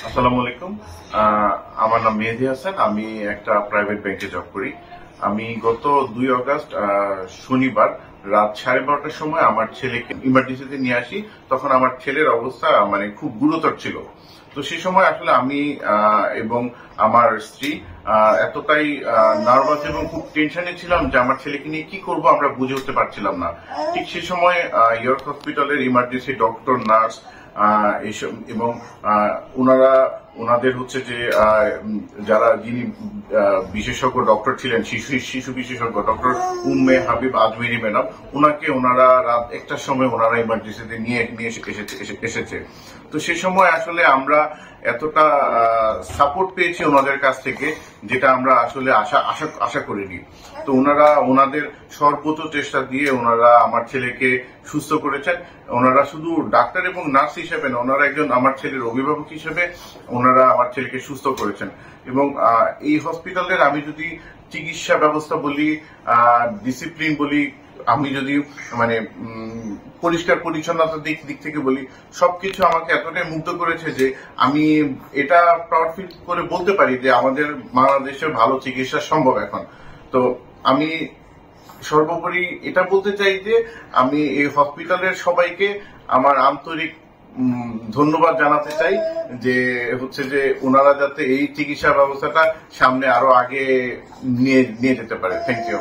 আসসালামু আলাইকুম। আমার নাম মেহেদী হাসান। আমি একটা প্রাইভেট ব্যাংকে জব করি। আমি গত 2 অগাস্ট শনিবার রাত 12:30টার সময় আমার ছেলেকে ইমার্জেন্সিতে নিয়ে আসি। তখন আমার ছেলের অবস্থা মানে খুব গুরুতর ছিল। তো সেই সময় আসলে আমি এবং আমার স্ত্রী এতটাই নার্ভাস এবং খুব টেনশনে ছিলাম যে আমার ছেলেকে নিয়ে কি করব আমরা বুঝে উঠতে পারছিলাম না। ঠিক সেই সময় ইয়র্ক হসপিটালের ইমার্জেন্সি ডক্টর, নার্স এইসব এবং ওনারা ওনাদের হচ্ছে যে যিনি বিশেষজ্ঞ ডক্টর ছিলেন, শিশু বিশেষজ্ঞ ডক্টর উম্মে হাবিব আজমেরি ম্যাডাম, ওনারা রাত 1টার সময় ওনারা ইমার্জেন্সিতে নিয়ে এসেছে। তো সে সময় আসলে আমরা এতটা সাপোর্ট পেয়েছি ওনাদের কাছ থেকে, যেটা আমরা আসলে আশা করিনি। তো ওনারা ওনাদের সর্বোচ্চ চেষ্টা দিয়ে ওনারা আমার ছেলেকে সুস্থ করেছেন। ওনারা শুধু ডাক্তার এবং নার্স হিসেবে না, ওনারা একজন আমার ছেলের অভিভাবক হিসেবে ওনারা আমার ছেলেকে সুস্থ করেছেন। এবং এই হসপিটালের আমি যদি চিকিৎসা ব্যবস্থা বলি, ডিসিপ্লিন বলি, আমি যদি মানে পরিষ্কার পরিচ্ছন্নতার দিক থেকে বলি, সবকিছু আমাকে এতটাই মুগ্ধ করেছে যে আমি এটা প্রাউড ফিল করে বলতে পারি যে আমাদের বাংলাদেশে ভালো চিকিৎসা সম্ভব এখন। তো আমি সর্বোপরি এটা বলতে চাই যে আমি এই হসপিটালের সবাইকে আমার আন্তরিক ধন্যবাদ জানাতে চাই, যে হচ্ছে যে ওনারা যাতে এই চিকিৎসা ব্যবস্থাটা সামনে আরো আগে নিয়ে যেতে পারে। Thank you.